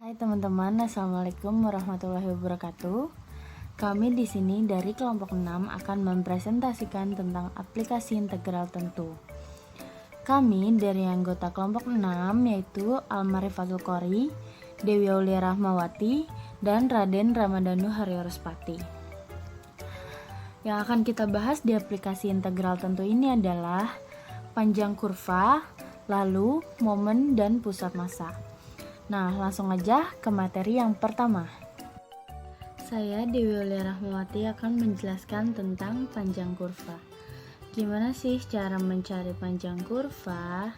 Hai teman-teman, Assalamualaikum warahmatullahi wabarakatuh. Kami di sini dari kelompok 6 akan mempresentasikan tentang aplikasi integral tentu. Kami dari anggota kelompok 6 yaitu Almarifatul Qori, Dewi Aulia Rahmawati, dan Raden Ramadhanu Haryoruspati. Yang akan kita bahas di aplikasi integral tentu ini adalah panjang kurva, lalu momen dan pusat massa. Nah, langsung aja ke materi yang pertama. Saya Dewi Aulia Rahmawati akan menjelaskan tentang panjang kurva. Gimana sih cara mencari panjang kurva?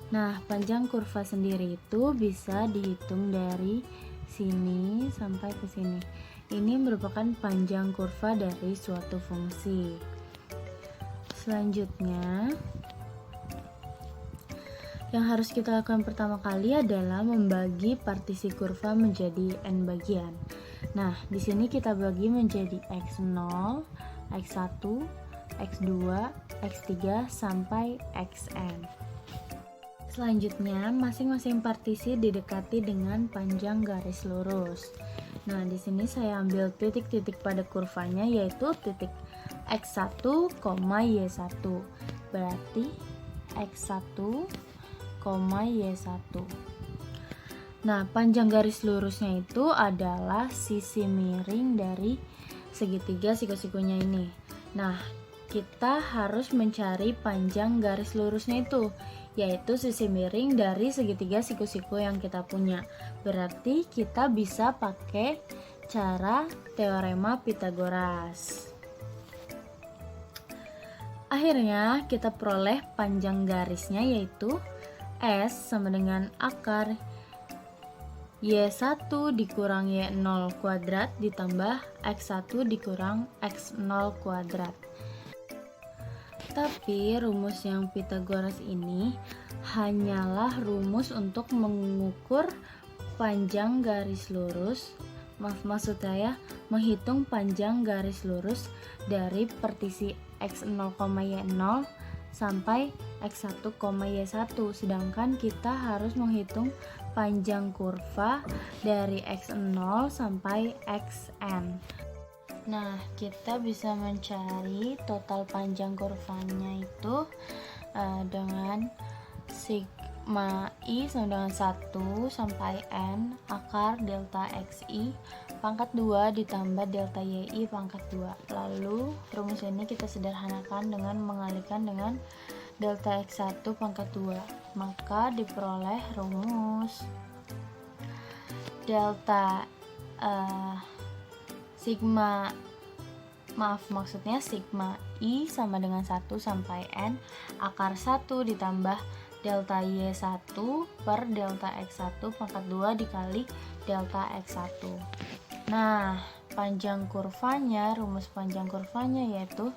Nah, panjang kurva sendiri itu bisa dihitung dari sini sampai ke sini. Ini merupakan panjang kurva dari suatu fungsi. Selanjutnya, yang harus kita lakukan pertama kali adalah membagi partisi kurva menjadi n bagian. Nah, di sini kita bagi menjadi x0, x1, x2, x3 sampai xn. Selanjutnya, masing-masing partisi didekati dengan panjang garis lurus. Nah, di sini saya ambil titik-titik pada kurvanya yaitu titik x1, y1. Berarti x1, y1. Nah, panjang garis lurusnya itu adalah sisi miring dari segitiga siku-sikunya ini. Nah, kita harus mencari panjang garis lurusnya itu, yaitu sisi miring dari segitiga siku-siku yang kita punya. Berarti kita bisa pakai cara teorema Pythagoras. Akhirnya kita peroleh panjang garisnya yaitu S sama dengan akar Y1 dikurang Y0 kuadrat ditambah X1 dikurang X0 kuadrat. Tapi rumus yang Pythagoras ini hanyalah rumus untuk mengukur panjang garis lurus. Maksud saya menghitung panjang garis lurus dari partisi X0, Y0 sampai X1, Y1, sedangkan kita harus menghitung panjang kurva dari X0 sampai Xn. Nah, kita bisa mencari total panjang kurvanya itu dengan sigma i sama dengan 1 sampai n akar delta xi pangkat 2 ditambah delta yi pangkat 2. Lalu rumus ini kita sederhanakan dengan mengalikan dengan delta x1 pangkat 2. Maka diperoleh rumus delta sigma i sama dengan 1 sampai n akar 1 ditambah delta y1 per delta x1 pangkat 2 dikali delta x1. Nah, rumus panjang kurvanya yaitu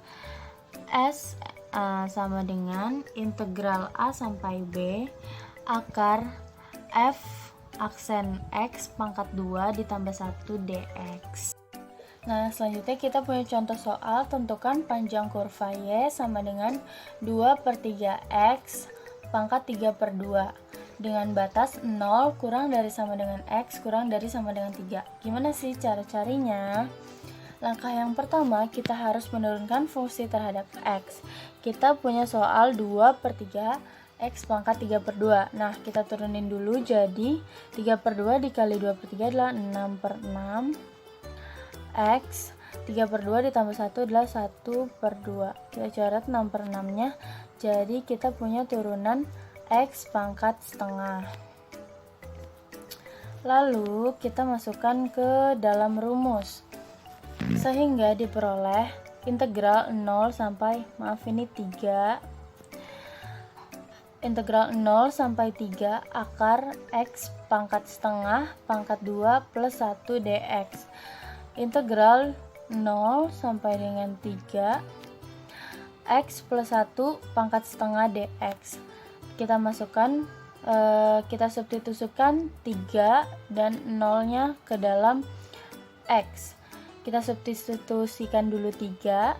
S sama dengan integral A sampai B akar F aksen X pangkat 2 ditambah 1 dx. Nah, selanjutnya kita punya contoh soal tentukan panjang kurva Y sama dengan 2/3x pangkat 3/2 dengan batas 0 kurang dari sama dengan X kurang dari sama dengan 3. Gimana sih cara carinya? Langkah yang pertama, kita harus menurunkan fungsi terhadap X. Kita punya soal 2/3 X pangkat 3/2. Nah, kita turunin dulu, jadi 3/2 dikali 2/3 adalah 6/6 X, 3/2 ditambah 1 adalah 1/2. Kita coret 6/6 nya, jadi kita punya turunan X pangkat setengah. Lalu kita masukkan ke dalam rumus sehingga diperoleh integral 0 sampai integral 0 sampai 3 akar X pangkat setengah pangkat 2 plus 1 dx. Integral 0 sampai dengan 3 X plus 1 pangkat setengah dx. Kita masukkan, kita substitusikan 3 dan 0 nya ke dalam X. Kita substitusikan dulu 3,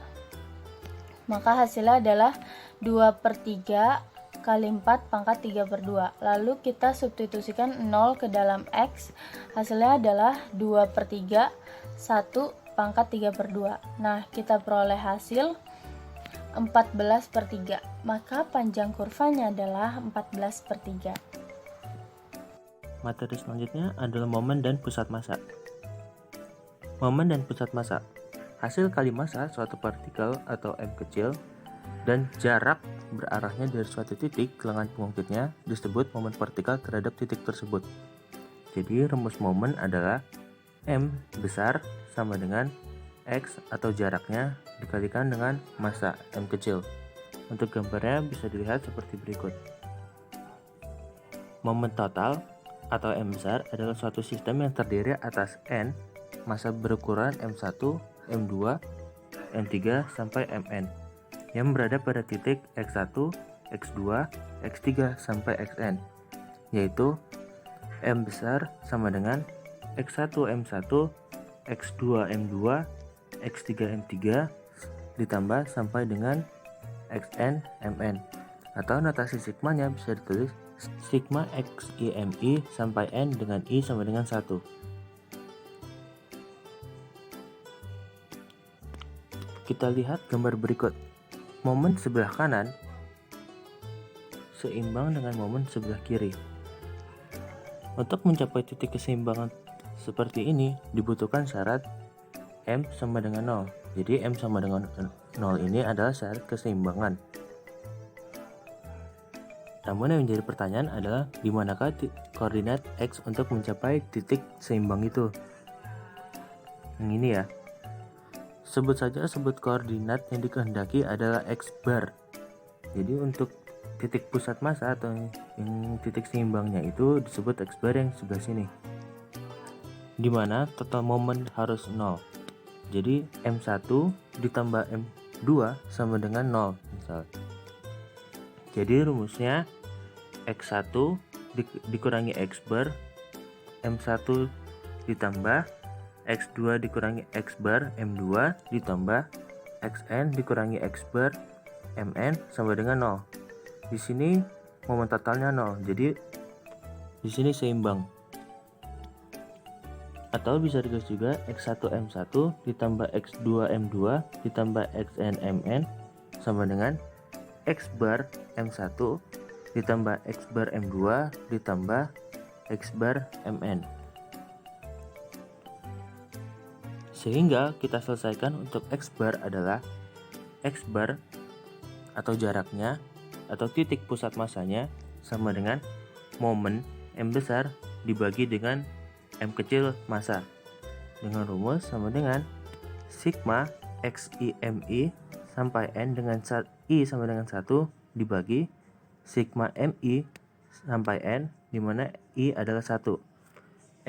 maka hasilnya adalah 2/3 kali 4 pangkat 3/2. Lalu kita substitusikan 0 ke dalam X. Hasilnya adalah 2/3, 1 pangkat 3/2. Nah, kita peroleh hasil 14/3. Maka panjang kurvanya adalah 14/3. Materi selanjutnya adalah momen dan pusat massa. Momen dan pusat massa. Hasil kali massa suatu partikel atau M kecil dan jarak berarahnya dari suatu titik ke lengan pengungkitnya disebut momen partikel terhadap titik tersebut. Jadi rumus momen adalah M besar sama dengan X atau jaraknya dikalikan dengan massa M kecil. Untuk gambarnya bisa dilihat seperti berikut. Momen total atau M besar adalah suatu sistem yang terdiri atas N massa berukuran M1, M2, M3 sampai Mn yang berada pada titik X1, X2, X3 sampai Xn, yaitu M besar sama dengan X1 M1, X2 M2, X3 M3 ditambah sampai dengan Xn Mn, atau notasi sigmanya bisa ditulis sigma X I M I sampai N dengan I sama dengan 1. Kita lihat gambar berikut. Momen sebelah kanan seimbang dengan momen sebelah kiri. Untuk mencapai titik keseimbangan seperti ini dibutuhkan syarat M sama dengan 0. Jadi M sama dengan 0 ini adalah syarat keseimbangan. Namun yang menjadi pertanyaan adalah di manakah koordinat X untuk mencapai titik seimbang itu? Yang ini ya. Sebut koordinat yang dikehendaki adalah X bar. Jadi untuk titik pusat massa atau yang titik seimbangnya itu disebut X bar yang sebelah sini. Di mana total momen harus 0. Jadi M1 ditambah M2 sama dengan 0 misal. Jadi rumusnya X1 dikurangi X bar, M1 ditambah X2 dikurangi X bar, M2 ditambah Xn dikurangi X bar, Mn sama dengan 0. Di sini momen totalnya 0. Jadi di sini seimbang. Atau bisa ditulis juga X1 M1 ditambah X2 M2 ditambah Xn Mn sama dengan X bar M1 ditambah X bar M2 ditambah X bar Mn. Sehingga kita selesaikan untuk X bar adalah X bar atau jaraknya atau titik pusat massanya sama dengan momen M besar dibagi dengan M kecil massa dengan rumus sama dengan sigma X I M I sampai N dengan I sama dengan 1 dibagi sigma M I sampai N di mana I adalah 1.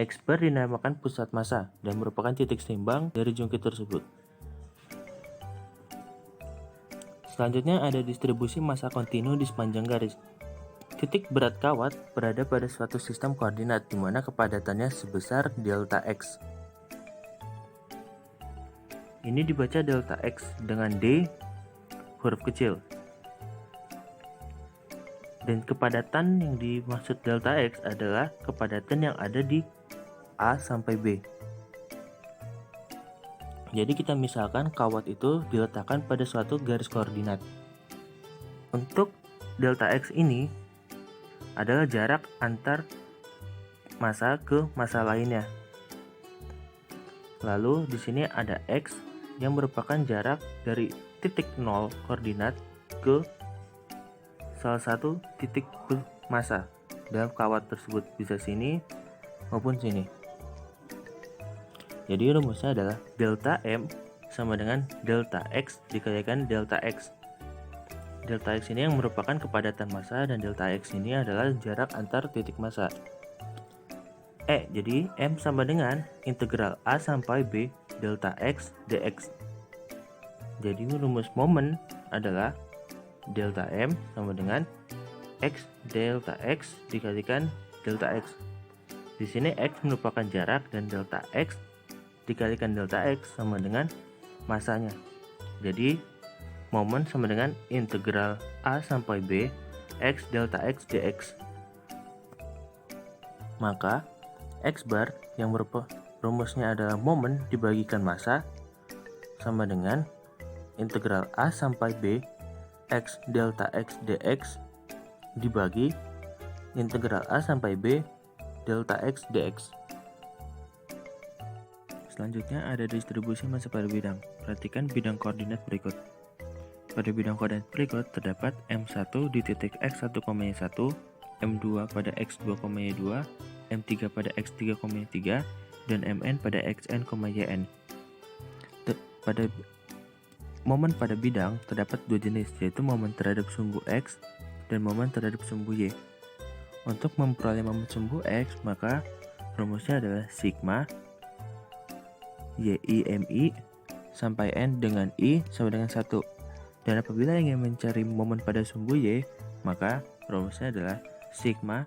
X bar dinamakan pusat massa dan merupakan titik seimbang dari jungkit tersebut. Selanjutnya ada distribusi massa kontinu di sepanjang garis. Titik berat kawat berada pada suatu sistem koordinat di mana kepadatannya sebesar delta X. Ini dibaca delta X dengan D huruf kecil. Dan kepadatan yang dimaksud delta X adalah kepadatan yang ada di A sampai B. Jadi kita misalkan kawat itu diletakkan pada suatu garis koordinat. Untuk delta X ini adalah jarak antar massa ke massa lainnya. Lalu di sini ada X yang merupakan jarak dari titik 0 koordinat ke salah satu titik massa dalam kawat tersebut, bisa sini maupun sini. Jadi rumusnya adalah delta M sama dengan delta X dikalikan delta X. Delta X ini yang merupakan kepadatan massa dan delta X ini adalah jarak antar titik massa. Jadi M sama dengan integral A sampai B delta X dx. Jadi rumus momen adalah delta M sama dengan X delta X dikalikan delta X. Di sini X merupakan jarak dan delta X dikalikan delta X sama dengan massanya. Jadi momen sama dengan integral A sampai B X delta X dx. Maka X bar yang rumusnya adalah momen dibagikan massa sama dengan integral A sampai B X delta X dx dibagi integral A sampai B delta X dx. Selanjutnya ada distribusi massa pada bidang. Perhatikan bidang koordinat berikut. Pada bidang koordinat berikut terdapat M1 di titik X1,1, M2 pada X2,2, M3 pada X3,3, dan Mn pada Xn, Yn. Pada momen pada bidang terdapat dua jenis, yaitu momen terhadap sumbu X dan momen terhadap sumbu Y. Untuk memperoleh momen sumbu X, maka rumusnya adalah sigma YIMI sampai N dengan I sama dengan 1. Dan apabila ingin mencari momen pada sumbu Y, maka rumusnya adalah sigma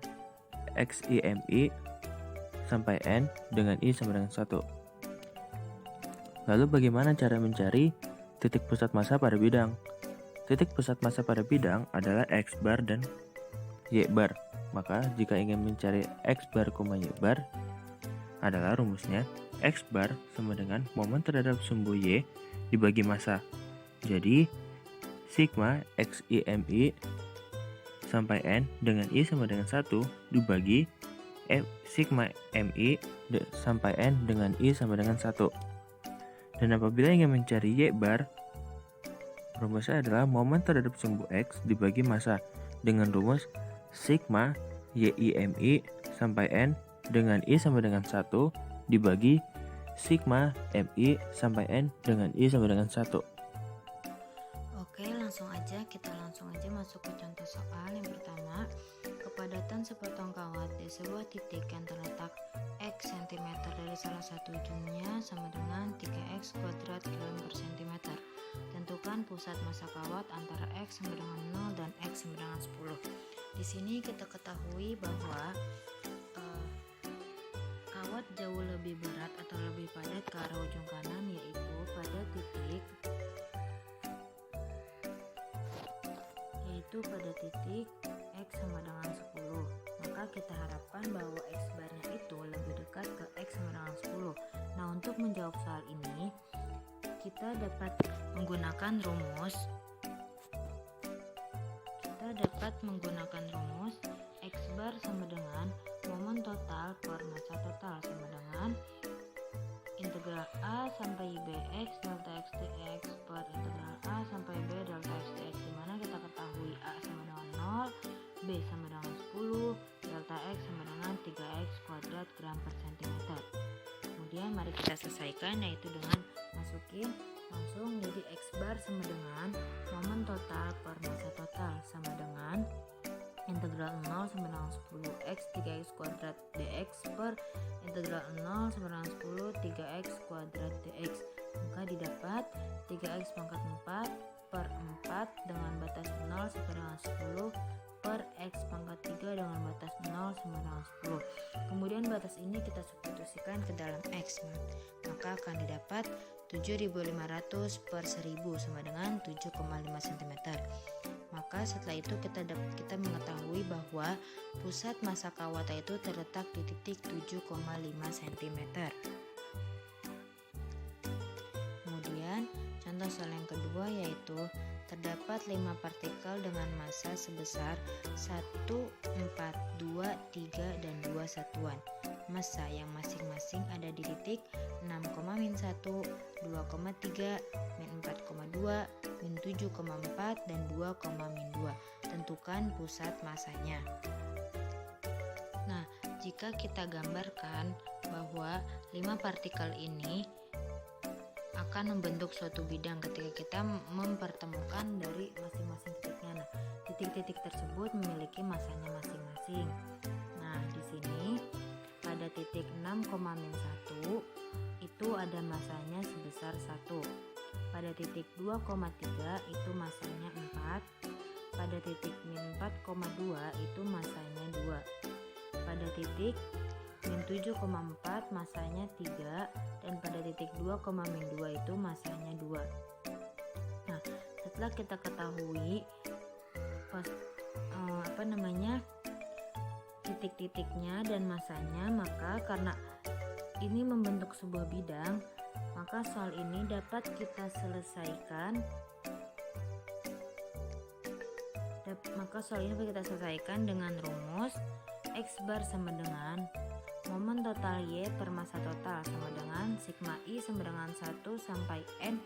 XIMI sampai N dengan I sama dengan 1. Lalu bagaimana cara mencari titik pusat massa pada bidang? Titik pusat massa pada bidang adalah X bar dan Y bar. Maka jika ingin mencari X bar, Y bar, adalah rumusnya X bar sama dengan momen terhadap sumbu Y dibagi massa. Jadi sigma XIMI sampai N dengan I sama dengan 1 dibagi sigma MI sampai N dengan I sama dengan 1. Dan apabila ingin mencari Y bar, rumusnya adalah momen terhadap sumbu X dibagi massa dengan rumus sigma YIMI sampai N dengan I sama dengan 1 dibagi sigma MI sampai N dengan I sama dengan 1. Oke, langsung aja masuk ke contoh soal. Yang pertama, kepadatan sepotong kawat di sebuah titik yang terletak X cm dari salah satu ujungnya sama dengan 3X kuadrat gram per cm. Tentukan pusat massa kawat antara X sama dengan 0 dan X sama dengan 10. Di sini kita ketahui bahwa kawat jauh lebih berat atau lebih padat ke arah ujung kanan, yaitu pada titik X sama dengan 10. Maka kita harapkan bahwa X barnya itu lebih dekat ke X sama dengan 10. Nah, untuk menjawab soal ini, kita dapat menggunakan rumus X bar sama dengan momen total per massa total sama dengan integral A sampai BX delta X dx per integral A sampai B delta X dx, dimana kita ketahui A sama dengan 0, B sama dengan 10, delta X sama dengan 3X kuadrat gram per cm. Kemudian mari kita selesaikan, yaitu dengan masukin langsung. Jadi X bar sama dengan momen total per massa total sama dengan integral 0 sama dengan 10 X 3X kuadrat dx per integral 0 sama dengan 10 3X kuadrat dx. Maka didapat 3X pangkat 4 per 4 dengan batas 0 sama dengan 10 per X pangkat 3 dengan batas 0 sama dengan 10. Kemudian batas ini kita substitusikan ke dalam X, maka akan didapat 7.500 per 1000 sama dengan 7,5 cm. Maka setelah itu kita mengetahui bahwa pusat massa kawat itu terletak di titik 7,5 cm. Kemudian contoh soal yang kedua, yaitu terdapat 5 partikel dengan massa sebesar 1, 4, 2, 3, dan 2 satuan massa yang masing-masing ada di titik 6,-1, 2,3, -4,2, -7,4, dan 2,-2. Tentukan pusat massanya. Nah, jika kita gambarkan bahwa 5 partikel ini akan membentuk suatu bidang ketika kita mempertemukan dari masing-masing titiknya. Nah, titik-titik tersebut memiliki massanya masing-masing. Nah, di sini pada titik 6,-1 itu ada massanya sebesar 1. Pada titik 2,3 itu massanya 4. Pada titik -4,2 itu massanya 2. Pada titik -7,4 massanya 3, dan pada titik 2,-2 itu massanya 2. Nah, setelah kita ketahui titik-titiknya dan masanya, maka karena ini membentuk sebuah bidang, maka soal ini dapat kita selesaikan dengan rumus X bar sama dengan momen total Y per massa total sama dengan sigma I sama dengan 1 sampai N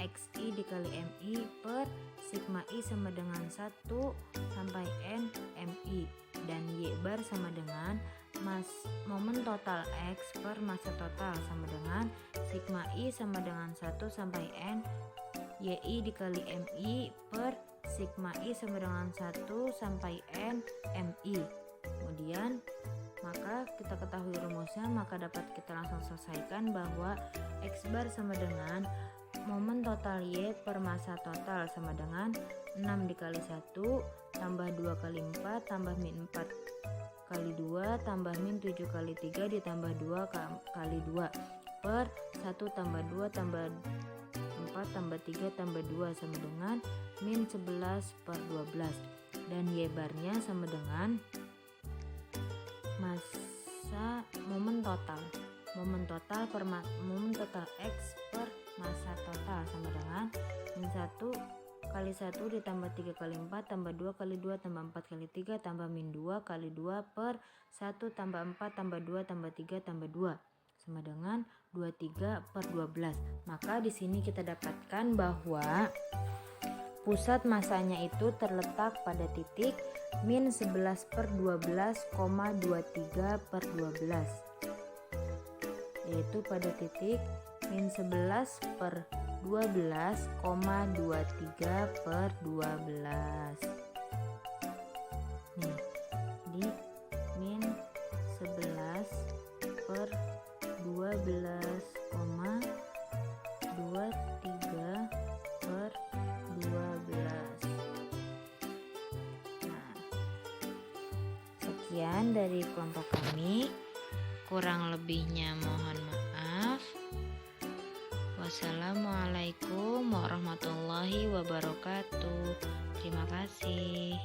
XI dikali MI per sigma I sama dengan 1 sampai N MI, dan Y bar sama dengan momen total X per massa total sama dengan sigma I sama dengan 1 sampai N YI dikali MI per sigma I sama dengan 1 sampai N MI. Kemudian maka kita ketahui rumusnya, maka dapat kita langsung selesaikan bahwa X bar sama dengan momen total Y per massa total sama dengan 6 dikali 1 tambah 2 kali 4 tambah min 4 kali 2 tambah min 7 kali 3 ditambah 2 kali 2 per 1 tambah 2 tambah 4 tambah 3 tambah 2 sama dengan min 11 per 12, dan Y barnya sama dengan momen total X per massa total sama dengan min 1 kali 1 ditambah 3 kali 4 tambah 2 kali 2 tambah 4 kali 3 tambah min 2 kali 2 per 1 tambah 4 tambah 2 tambah 3 tambah 2 sama dengan 23 per 12. Maka di sini kita dapatkan bahwa pusat masanya itu terletak pada titik min 11 per 12,23 per 12, yaitu pada titik min 11 per 12,23 per 12. Nih, di min 11 per 12,23 per 12. Nah, sekian dari kelompok kami. Kurang lebihnya mohon maaf. Wassalamualaikum warahmatullahi wabarakatuh. Terima kasih.